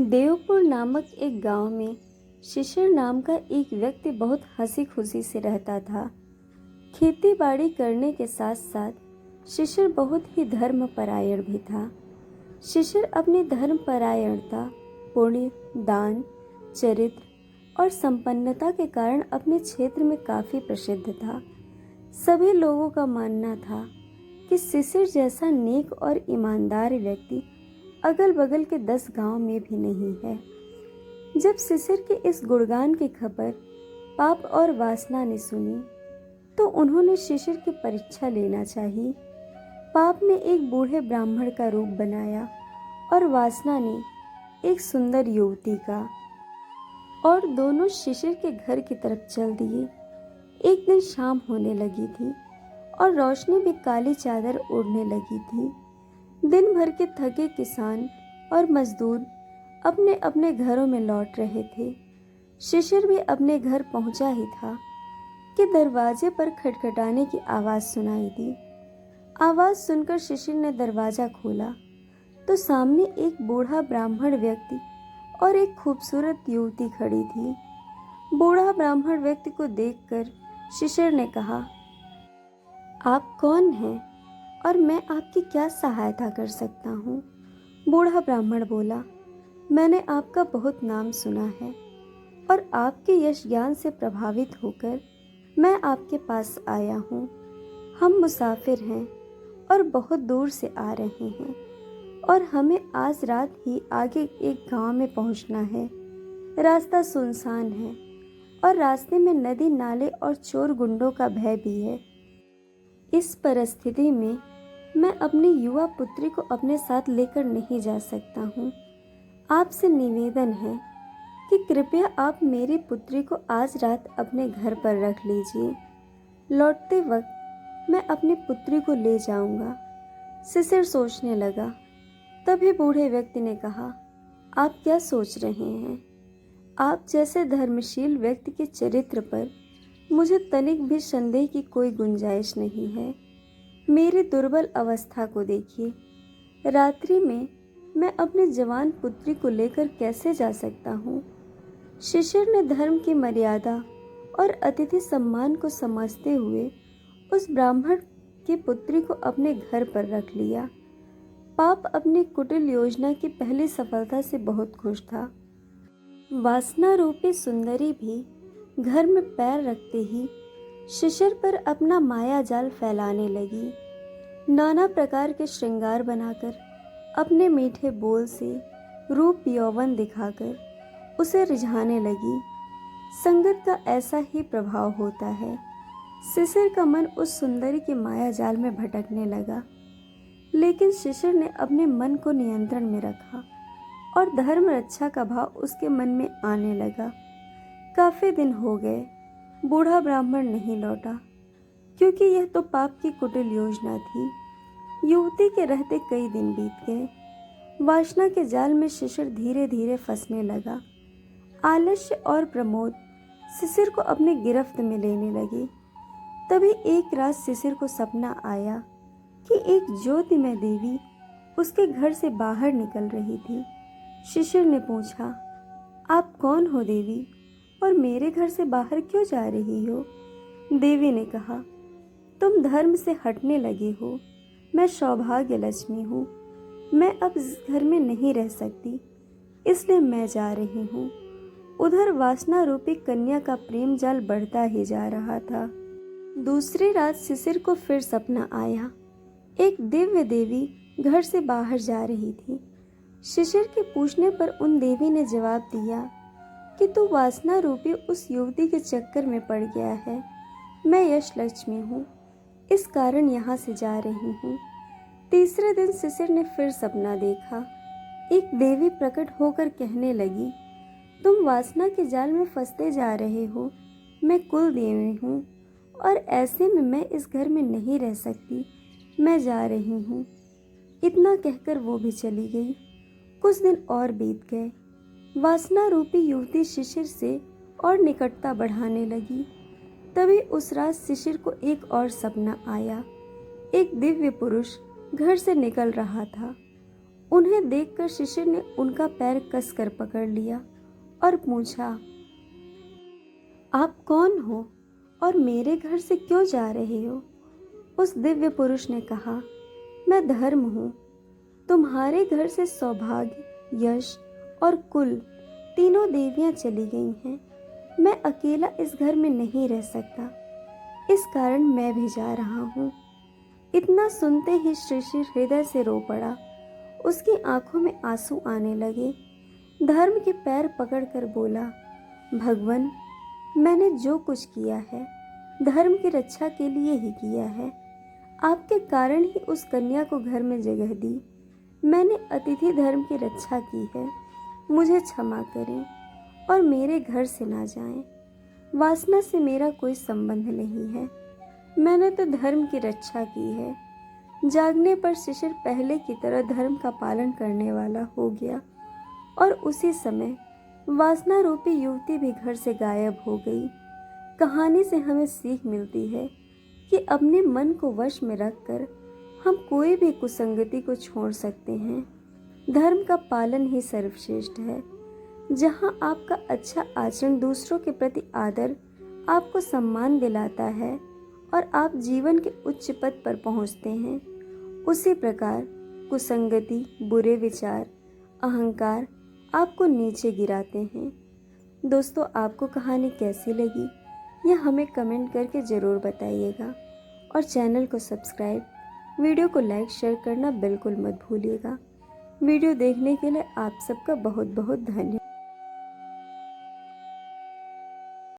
देवपुर नामक एक गांव में शिशिर नाम का एक व्यक्ति बहुत हंसी खुशी से रहता था। खेती बाड़ी करने के साथ साथ शिशिर बहुत ही धर्मपरायण भी था। शिशिर अपनी धर्मपरायणता, पुण्य, दान, चरित्र और संपन्नता के कारण अपने क्षेत्र में काफी प्रसिद्ध था। सभी लोगों का मानना था कि शिशिर जैसा नेक और ईमानदार व्यक्ति अगल बगल के 10 गांव में भी नहीं है। जब शिशिर के इस गुणगान की खबर पाप और वासना ने सुनी तो उन्होंने शिशिर की परीक्षा लेना चाहिए। पाप ने एक बूढ़े ब्राह्मण का रूप बनाया और वासना ने एक सुंदर युवती का, और दोनों शिशिर के घर की तरफ चल दिए। एक दिन शाम होने लगी थी और रोशनी भी काली चादर ओढ़ने लगी थी। दिन भर के थके किसान और मजदूर अपने अपने घरों में लौट रहे थे। शिशिर भी अपने घर पहुंचा ही था कि दरवाजे पर खटखटाने की आवाज सुनाई दी। आवाज सुनकर शिशिर ने दरवाजा खोला तो सामने एक बूढ़ा ब्राह्मण व्यक्ति और एक खूबसूरत युवती खड़ी थी। बूढ़ा ब्राह्मण व्यक्ति को देखकर शिशिर ने कहा, आप कौन हैं और मैं आपकी क्या सहायता कर सकता हूँ? बूढ़ा ब्राह्मण बोला, मैंने आपका बहुत नाम सुना है और आपके यश ज्ञान से प्रभावित होकर मैं आपके पास आया हूँ। हम मुसाफिर हैं और बहुत दूर से आ रहे हैं और हमें आज रात ही आगे एक गांव में पहुंचना है। रास्ता सुनसान है और रास्ते में नदी, नाले और चोर गुंडों का भय भी है। इस परिस्थिति में मैं अपनी युवा पुत्री को अपने साथ लेकर नहीं जा सकता हूँ। आपसे निवेदन है कि कृपया आप मेरी पुत्री को आज रात अपने घर पर रख लीजिए। लौटते वक्त मैं अपनी पुत्री को ले जाऊंगा। शिशिर सोचने लगा। तभी बूढ़े व्यक्ति ने कहा, आप क्या सोच रहे हैं? आप जैसे धर्मशील व्यक्ति के चरित्र पर मुझे तनिक भी संदेह की कोई गुंजाइश नहीं है। मेरी दुर्बल अवस्था को देखिए। रात्रि में मैं अपनी जवान पुत्री को लेकर कैसे जा सकता हूँ? शिशिर ने धर्म की मर्यादा और अतिथि सम्मान को समझते हुए उस ब्राह्मण की पुत्री को अपने घर पर रख लिया। पाप अपनी कुटिल योजना की पहली सफलता से बहुत खुश था। वासना रूपी सुंदरी भी घर में पैर रखते ही शिशिर पर अपना माया जाल फैलाने लगी। नाना प्रकार के श्रृंगार बनाकर, अपने मीठे बोल से रूप यौवन दिखाकर उसे रिझाने लगी। संगत का ऐसा ही प्रभाव होता है। शिशिर का मन उस सुंदरी के माया जाल में भटकने लगा, लेकिन शिशिर ने अपने मन को नियंत्रण में रखा और धर्म रक्षा का भाव उसके मन में आने लगा। काफी दिन हो गए, बूढ़ा ब्राह्मण नहीं लौटा, क्योंकि यह तो पाप की कुटिल योजना थी। युवती के रहते कई दिन बीत गए। वासना के जाल में शिशिर धीरे धीरे फंसने लगा। आलस्य और प्रमोद शिशिर को अपने गिरफ्त में लेने लगे। तभी एक रात शिशिर को सपना आया कि एक ज्योतिमय देवी उसके घर से बाहर निकल रही थी। शिशिर ने पूछा, आप कौन हो देवी, और मेरे घर से बाहर क्यों जा रही हो? देवी ने कहा, तुम धर्म से हटने लगे हो। मैं सौभाग्य लक्ष्मी हूँ। मैं अब इस घर में नहीं रह सकती, इसलिए मैं जा रही हूँ। उधर वासना रूपी कन्या का प्रेम जाल बढ़ता ही जा रहा था। दूसरी रात शिशिर को फिर सपना आया। एक दिव्य देवी घर से बाहर जा रही थी। शिशिर के पूछने पर उन देवी ने जवाब दिया कि तू वासना रूपी उस युवती के चक्कर में पड़ गया है। मैं यश लक्ष्मी हूँ, इस कारण यहाँ से जा रही हूँ। तीसरे दिन शिशिर ने फिर सपना देखा। एक देवी प्रकट होकर कहने लगी, तुम वासना के जाल में फंसते जा रहे हो। मैं कुल देवी हूँ और ऐसे में मैं इस घर में नहीं रह सकती। मैं जा रही हूँ। इतना कहकर वो भी चली गई। कुछ दिन और बीत गए। वासना रूपी युवती शिशिर से और निकटता बढ़ाने लगी। तभी उस रात शिशिर को एक और सपना आया। एक दिव्य पुरुष घर से निकल रहा था उन्हें देखकर शिशिर ने उनका पैर कसकर पकड़ लिया और पूछा, आप कौन हो और मेरे घर से क्यों जा रहे हो? उस दिव्य पुरुष ने कहा, मैं धर्म हूँ। तुम्हारे घर से सौभाग्य, यश और कुल तीनों देवियां चली गई हैं। मैं अकेला इस घर में नहीं रह सकता, इस कारण मैं भी जा रहा हूँ। इतना सुनते ही शिशिर हृदय से रो पड़ा। उसकी आंखों में आंसू आने लगे। धर्म के पैर पकड़कर बोला, भगवान, मैंने जो कुछ किया है धर्म की रक्षा के लिए ही किया है। आपके कारण ही उस कन्या को घर में जगह दी। मैंने अतिथि धर्म की रक्षा की है। मुझे क्षमा करें और मेरे घर से ना जाएं। वासना से मेरा कोई संबंध नहीं है। मैंने तो धर्म की रक्षा की है। जागने पर शिशिर पहले की तरह धर्म का पालन करने वाला हो गया और उसी समय वासना रूपी युवती भी घर से गायब हो गई। कहानी से हमें सीख मिलती है कि अपने मन को वश में रखकर हम कोई भी कुसंगति को छोड़ सकते हैं। धर्म का पालन ही सर्वश्रेष्ठ है। जहाँ आपका अच्छा आचरण दूसरों के प्रति आदर आपको सम्मान दिलाता है और आप जीवन के उच्च पद पर पहुँचते हैं, उसी प्रकार कुसंगति, बुरे विचार, अहंकार आपको नीचे गिराते हैं। दोस्तों, आपको कहानी कैसी लगी यह हमें कमेंट करके ज़रूर बताइएगा और चैनल को सब्सक्राइब, वीडियो को लाइक शेयर करना बिल्कुल मत भूलिएगा। वीडियो देखने के लिए आप सबका बहुत बहुत धन्यवाद।